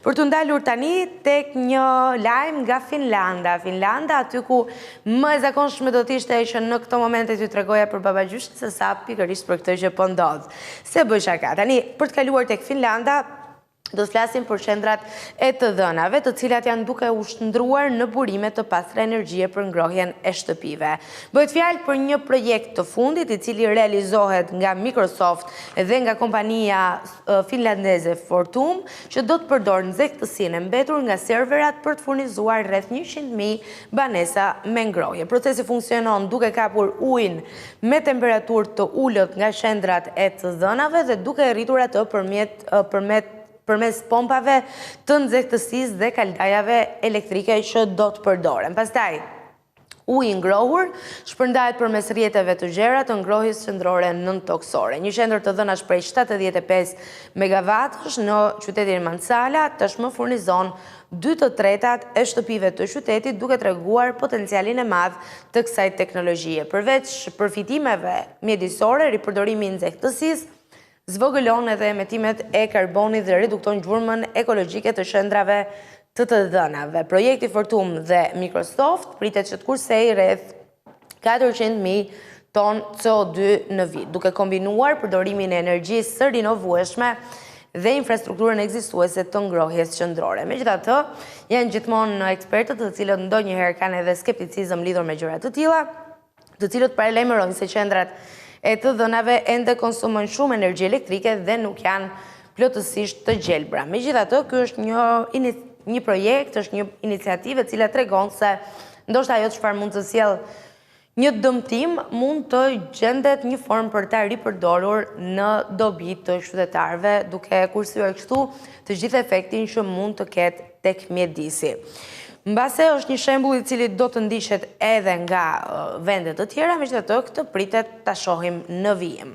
Për të ndalur tani tek një lajm nga Finlanda. Finlanda, aty ku më e zakonshme do të ishte që në këto momente t'ju tregoja për babagjyshin, se sa pikërisht për këtë që po ndodh. Se bëj shaka. Tani, për të kaluar tek Finlanda, do të flasim për qendrat e të dhënave, të cilat janë duke u shndruar në burime të pastra energjie për ngrohjen e shtëpive. Bëhet fjalë për një projekt të fundit i cili realizohet nga Microsoft dhe nga kompania finlandeze Fortum, që do të përdor nxehtësinë e mbetur nga serverat për të furnizuar rreth 100.000 banesa me ngrohje. Procesi funksionon duke kapur ujin me temperaturë të ulët nga qendrat e të dhënave dhe duke rritur atë përmes pompave të nxehtësisë dhe kaldajave elektrike që do të përdoren. Pastaj, uji i ngrohur shpërndahet përmes rrjeteve të gjera të ngrohjes qendrore nëntoksore. Një qendër të dhënash prej 75 megawatësh në qytetin Mansala tashmë furnizon 2/3 e shtëpive të qytetit, duke treguar potencialin e madh të kësaj teknologjie. Përveç përfitimeve mjedisore, ripërdorimi i nxehtësisë zvogëlon edhe emetimet e karbonit dhe redukton gjurmën ekologjike të qendrave të dhënave. Projekti Fortum dhe Microsoft pritet që të kursej rreth 400.000 ton CO2 në vit, duke kombinuar përdorimin e energjisë së rinovueshme dhe infrastrukturën ekzistuese të ngrohjes qendrore. Megjithatë, janë gjithmonë ekspertët të cilët ndonjëherë kanë edhe skepticizëm lidhur me gjëra të tilla, të cilët paralajmërojnë se qendrat e të dhënave ende konsumojnë shumë energji elektrike dhe nuk janë plotësisht të gjelbra. Megjithatë, ky është një projekt, është një iniciativë e cila tregon se ndoshta ajo çfarë mund të sjellë një dëmtim mund të gjendet një formë për ta ripërdorur në dobi të qytetarëve, duke kursyer kështu të gjithë efektin që mund të ketë tek mjedisi. Mbase është një shembull i cili do të ndiqet edhe nga vende të tjera, megjithatë këtë pritet ta shohim në vijim.